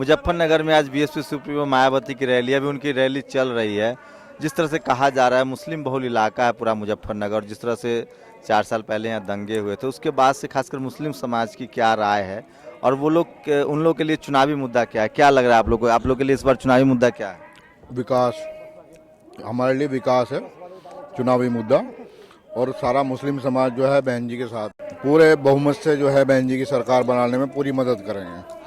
मुजफ्फरनगर में आज BSP supremo Mayawati की रैली, अभी उनकी रैली चल रही है। जिस तरह से कहा जा रहा है मुस्लिम बहुल इलाका है पूरा मुजफ्फरनगर, जिस तरह से 4 साल पहले यहाँ दंगे हुए थे, उसके बाद से खासकर मुस्लिम समाज की क्या राय है और वो लोग उन लोग के लिए चुनावी मुद्दा क्या है, क्या लग रहा है आप लोग को? आप लोग के लिए इस बार चुनावी मुद्दा क्या है? विकास, हमारे लिए विकास है चुनावी मुद्दा। और सारा मुस्लिम समाज जो है बहन जी के साथ, पूरे बहुमत से जो है बहन जी की सरकार बनाने में पूरी मदद करेंगे।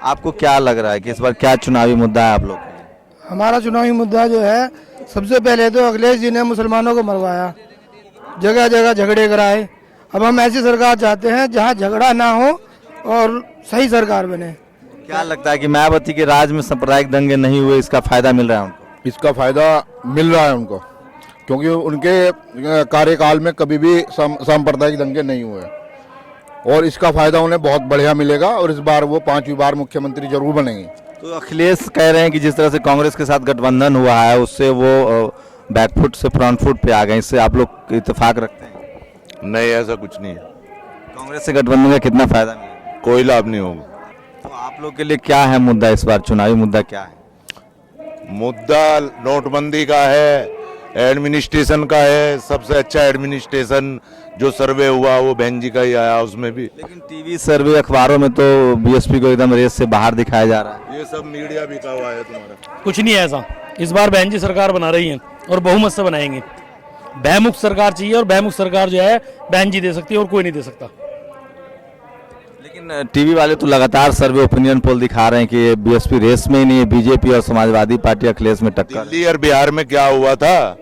आपको क्या लग रहा है कि इस बार क्या चुनावी मुद्दा है आप लोग के लिए? हमारा चुनावी मुद्दा जो है, सबसे पहले तो अखिलेश जी ने मुसलमानों को मरवाया, जगह जगह झगड़े कराए। अब हम ऐसी सरकार चाहते हैं जहां झगड़ा ना हो और सही सरकार बने। क्या लगता है कि मायावती के राज में सांप्रदायिक दंगे नहीं हुए, इसका फायदा मिल रहा है उनको? इसका फायदा मिल रहा है उनको, क्योंकि उनके कार्यकाल में कभी भी सांप्रदायिक दंगे नहीं हुए और इसका फायदा उन्हें बहुत बढ़िया मिलेगा और इस बार वो 5वीं बार मुख्यमंत्री जरूर बनेंगे। तो अखिलेश कह रहे हैं कि जिस तरह से कांग्रेस के साथ गठबंधन हुआ है उससे वो बैकफुट से फ्रंट फुट पे आ गए, इससे आप लोग इत्तेफाक रखते हैं? नहीं, ऐसा कुछ नहीं है। कांग्रेस से गठबंधन का कितना फायदा मिलेगा? कोई लाभ नहीं होगा। तो आप लोग के लिए क्या है मुद्दा इस बार, चुनावी मुद्दा क्या है? मुद्दा नोटबंदी का है, एडमिनिस्ट्रेशन का है। सबसे अच्छा एडमिनिस्ट्रेशन जो सर्वे हुआ वो बहन जी का ही आया उसमें भी। लेकिन टीवी सर्वे अखबारों में तो बीएसपी को एकदम रेस से बाहर दिखाया जा रहा है। ये सब मीडिया बिका हुआ है तुम्हारा। कुछ नहीं है ऐसा। इस बार बहन जी सरकार बना रही है और बहुमत से बनाएंगे। भयमुक्त सरकार चाहिए और भयमुक्त सरकार जो है बहन जी दे सकती है और कोई नहीं दे सकता। लेकिन टीवी वाले तो लगातार सर्वे ओपिनियन पोल दिखा रहे हैं कि बीएसपी रेस में ही नहीं है, बीजेपी और समाजवादी पार्टी अखिलेश में टक्कर। दिल्ली और बिहार में क्या हुआ था?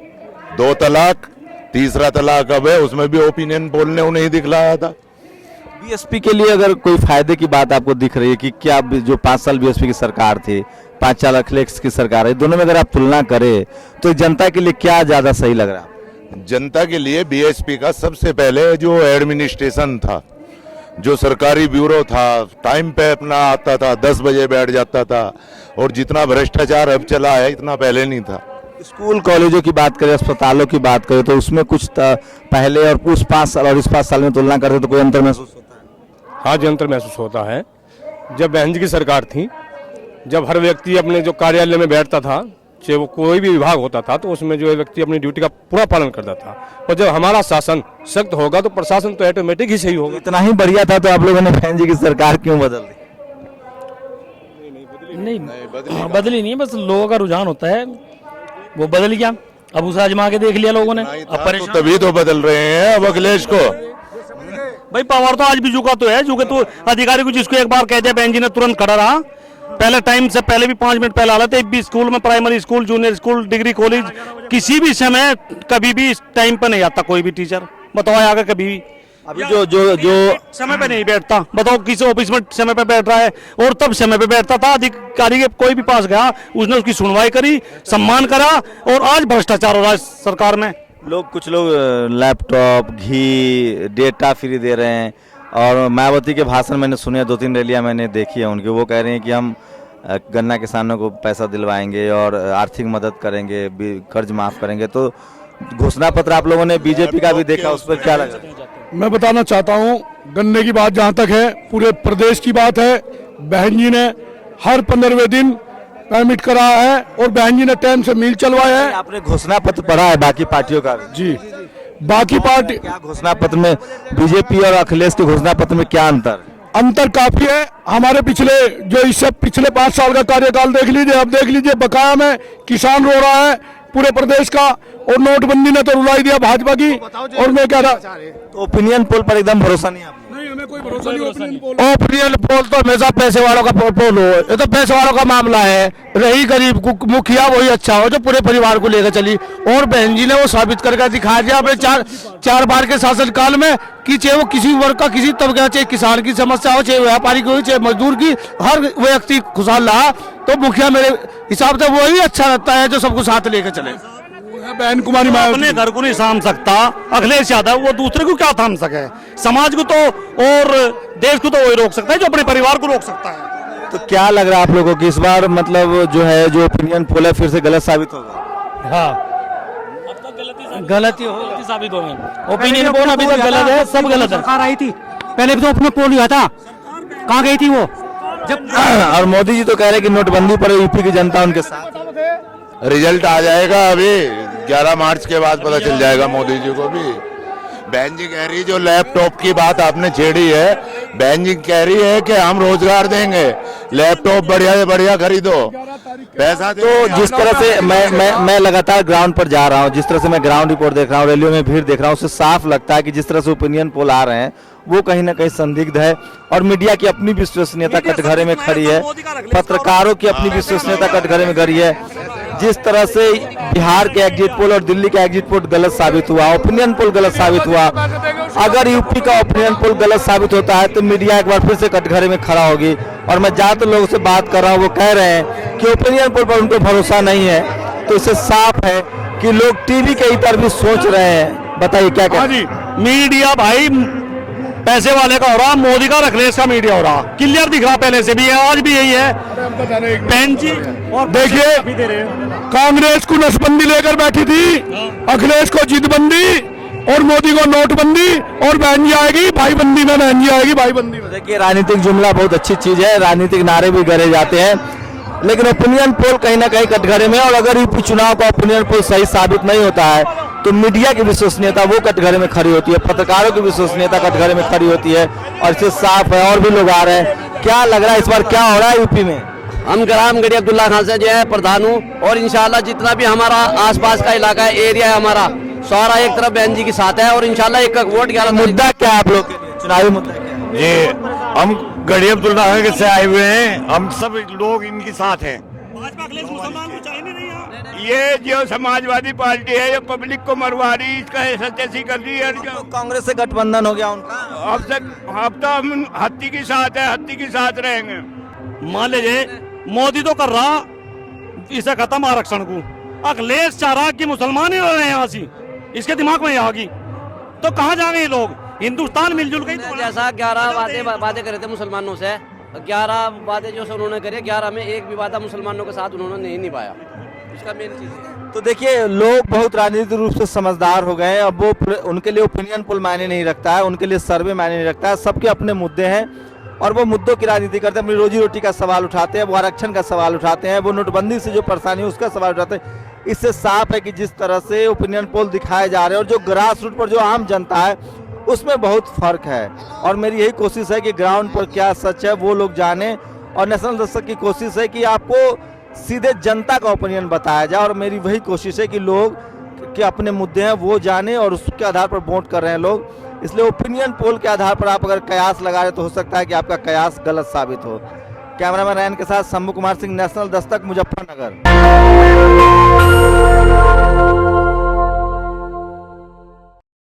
2 तलाक, तीसरा तलाक अब है, उसमें भी ओपिनियन पोल ने उन्हें ही दिखलाया था। बीएसपी के लिए अगर कोई फायदे की बात आपको दिख रही है कि क्या जो 5 साल बीएसपी की सरकार थी, 5 साल अखिलेश की सरकार है, दोनों में अगर आप तुलना करें तो जनता के लिए क्या ज्यादा सही लग रहा है? जनता के लिए बीएसपी का सबसे पहले जो एडमिनिस्ट्रेशन था, जो सरकारी ब्यूरो था, टाइम पे अपना आता था, 10 बजे बैठ जाता था और जितना भ्रष्टाचार अब चला है इतना पहले नहीं था। स्कूल कॉलेजों की बात करें, अस्पतालों की बात करें तो उसमें कुछ पहले और उस 5 साल और इस 5 साल में तुलना करते तो कोई अंतर महसूस होता है? हाँ जी, अंतर महसूस होता है। जब बहन जी की सरकार थी, जब हर व्यक्ति अपने जो कार्यालय में बैठता था, चाहे वो कोई भी विभाग होता था, तो उसमें जो व्यक्ति अपनी ड्यूटी का पूरा पालन करता था। और जब हमारा शासन सख्त होगा तो प्रशासन तो ऑटोमेटिक ही सही होगा। इतना ही बढ़िया था तो आप लोगों ने बहन जी की सरकार क्यों बदल दी? नहीं बदली नहीं, बस लोगों का रुझान होता है, वो बदल गया। अब उसे आजमा के देख लिया लोगों ने, अब परेशान तो तभी तो बदल रहे हैं अब अखिलेश को। भाई पावर तो आज भी झुका तो है, झुके तो अधिकारी को जिसको एक बार कह दिया बहन जी ने तुरंत खड़ा रहा। पहले टाइम से पहले भी 5 मिनट पहले आ रहे थे। भी स्कूल में, primary school, junior school, degree college, किसी भी समय कभी भी टाइम पे नहीं आता कोई भी टीचर। बताओ आगे कभी भी अभी जो समय पे नहीं बैठता। बताओ किसी ऑफिस में समय पे बैठ रहा है और तब समय पे बैठता था। अधिकारी के कोई भी पास गया, उसने उसकी सुनवाई करी, सम्मान करा। और आज भ्रष्टाचार हो रहा है सरकार में। कुछ लोग लैपटॉप, घी, डेटा फ्री दे रहे हैं। और मायावती के भाषण मैंने सुने, 2-3 रैलियां मैंने देखी है उनकी। वो कह रहे हैं कि हम गन्ना किसानों को पैसा दिलवाएंगे और आर्थिक मदद करेंगे, कर्ज माफ करेंगे। तो घोषणा पत्र आप लोगों ने बीजेपी का भी देखा, उस पर क्या लगा? मैं बताना चाहता हूं, गन्ने की बात जहां तक है, पूरे प्रदेश की बात है। बहन जी ने हर 15वें दिन परमिट करा है और बहन जी ने टाइम से मिल चलवाया है। आपने घोषणा पत्र पढ़ा है बाकी पार्टियों का भी? जी, बाकी पार्टी क्या घोषणा पत्र में बीजेपी और अखिलेश के घोषणा पत्र में क्या अंतर काफी है। हमारे इससे पिछले 5 साल का कार्यकाल देख लीजिए, अब देख लीजिए बकाया में किसान रो रहा है पूरे प्रदेश का, और नोटबंदी ने तो रुलाई दिया भाजपा की। और मैं कह रहा, तो ओपिनियन पोल पर एकदम भरोसा नहीं आपको? नहीं, हमें कोई भरोसा नहीं। ओपिनियन पोल तो हमेशा पैसे वालों का पोल हो, ये तो पैसे वालों का मामला है। रही गरीब मुखिया वही अच्छा हो जो पूरे परिवार को लेकर चली। और बहन जी ने वो साबित करके दिखा दिया अपने 4 बार के शासनकाल में कि चाहे वो किसी वर्ग का, किसी तबके का, चाहे किसान की समस्या हो, चाहे व्यापारी की हो, चाहे मजदूर की, हर व्यक्ति खुशहाल रहा। तो मुखिया मेरे हिसाब से वही अच्छा लगता है जो सबको साथ लेकर चले। बहन कुमारी अपने घर को नहीं साम सकता अखिलेश यादव, वो दूसरे को क्या थाम सके? समाज को तो और देश को तो वही रोक सकता है जो अपने परिवार को रोक सकता है। तो क्या लग रहा है आप लोगों को कि इस बार मतलब जो ओपिनियन पोल है फिर से गलत साबित होगा? हाँ, अब तक गलती साबित हो गई। ओपिनियन पोल अभी तक गलत है, सब गलत है। सरकार आई थी, पहले भी तो अपने पोल हुआ था, कहाँ गई थी वो? जब और मोदी जी तो कह रहे हैं कि नोटबंदी पर यूपी की जनता उनके साथ है। रिजल्ट आ जाएगा अभी 11 मार्च के बाद पता चल जाएगा मोदी जी को भी। बहन जी कह रही जो लैपटॉप की बात आपने छेड़ी है, बहन जी कह रही है कि हम रोजगार देंगे, लैपटॉप बढ़िया से बढ़िया खरीदो, पैसा तो जिस तरह से मैं लगातार ग्राउंड पर जा रहा हूँ, जिस तरह से मैं ग्राउंड रिपोर्ट देख रहा हूँ, रैलियों में भीड़ देख रहा हूँ, उससे साफ लगता है कि जिस तरह से ओपिनियन पोल आ रहे हैं वो कहीं ना कहीं संदिग्ध है और मीडिया की अपनी विश्वसनीयता कटघरे में खड़ी है, पत्रकारों की अपनी विश्वसनीयता कटघरे में खड़ी है। जिस तरह से बिहार के एग्जिट पोल और दिल्ली का एग्जिट पोल गलत साबित हुआ, ओपिनियन पोल गलत साबित हुआ, अगर यूपी का ओपिनियन पोल गलत साबित होता है तो मीडिया एक बार फिर से कटघरे में खड़ा होगी। और मैं ज्यादातर लोगों से बात कर रहा हूँ, वो कह रहे हैं कि ओपिनियन पोल पर उनको भरोसा नहीं है। तो इससे साफ है कि लोग टीवी के इतर भी सोच रहे हैं। बताइए क्या हाँ जी, मीडिया भाई पैसे वाले का हो रहा, मोदी का रखलेस का मीडिया हो रहा, क्लियर दिख रहा, पहले से भी है, आज भी यही है। बहन जी और देखिए कांग्रेस को नसबंदी लेकर बैठी थी, अखिलेश को जिदबंदी और मोदी को नोटबंदी, और बहन जी आएगी भाईबंदी में, बहन जी आएगी भाईबंदी में। देखिए राजनीतिक जुमला बहुत अच्छी चीज है, राजनीतिक नारे भी गढ़े जाते हैं, लेकिन ओपिनियन पोल कहीं ना कहीं कटघरे में। और अगर यूपी चुनाव का ओपिनियन पोल सही साबित नहीं होता है तो मीडिया की विश्वसनीयता वो कटघरे में खड़ी होती है, पत्रकारों की विश्वसनीयता कटघरे में खड़ी होती है। और इससे साफ है, और भी लोग आ रहे हैं। क्या लग रहा है इस बार क्या हो रहा है यूपी में? हम ग्राम गढ़ी अब्दुल्ला खान से जो है प्रधान हूँ, और इंशाल्लाह जितना भी हमारा आसपास का इलाका है, एरिया है हमारा, सारा एक तरफ बहन जी के साथ है, और इंशाल्लाह एक वोट 11 मुद्दा क्या है आप लोग के लिए, चुनावी मुद्दा क्या है? ये हम गढ़ी अब्दुल्ला खान से आए हुए हैं, हम सब लोग इनके साथ हैं। भाजपा अखिलेश मुसलमान को चाहिए नहीं यहाँ। ये जो समाजवादी पार्टी है ये पब्लिक को मरवा रही, इसका सत्यासी कर रही है। तो कांग्रेस से गठबंधन हो गया उनका। अब तो हम हत्ती के साथ है, हत्ती के साथ रहेंगे। मान लीजिए मोदी तो कर रहा इसे खत्म आरक्षण को, अखिलेश चाह रहा कि मुसलमान ही रहे यहाँ से, इसके दिमाग में आ गई, तो कहाँ जाएंगे ये लोग? हिंदुस्तान मिलजुल गई। जैसा 11 वादे करे थे मुसलमानों से, 11 वादे जो उन्होंने करे, 11 में एक भी वादा मुसलमानों के साथ उन्होंने नहीं निभाया, इसका मेन चीज है। तो देखिए लोग बहुत राजनीतिक रूप से समझदार हो गए हैं। अब वो उनके लिए ओपिनियन पोल मायने नहीं रखता है, उनके लिए सर्वे मायने नहीं रखता है। सबके अपने मुद्दे हैं और वो मुद्दों की राजनीति करते हैं, अपनी रोजी रोटी का सवाल उठाते हैं, वो आरक्षण का सवाल उठाते हैं, वो नोटबंदी से जो परेशानी है उसका सवाल उठाते हैं। इससे साफ है कि जिस तरह से ओपिनियन पोल दिखाए जा रहे हैं और जो ग्रास रूट पर जो आम जनता है उसमें बहुत फर्क है। और मेरी यही कोशिश है कि ग्राउंड पर क्या सच है वो लोग जाने, और नेशनल दस्तक की कोशिश है कि आपको सीधे जनता का ओपिनियन बताया जाए। और मेरी वही कोशिश है कि लोग के अपने मुद्दे हैं वो जाने और उसके आधार पर वोट कर रहे हैं लोग। इसलिए ओपिनियन पोल के आधार पर आप अगर कयास लगा रहे तो हो सकता है कि आपका कयास गलत साबित हो। कैमरामैन रैन के साथ शंभू कुमार सिंह, नेशनल दस्तक, मुजफ्फरनगर।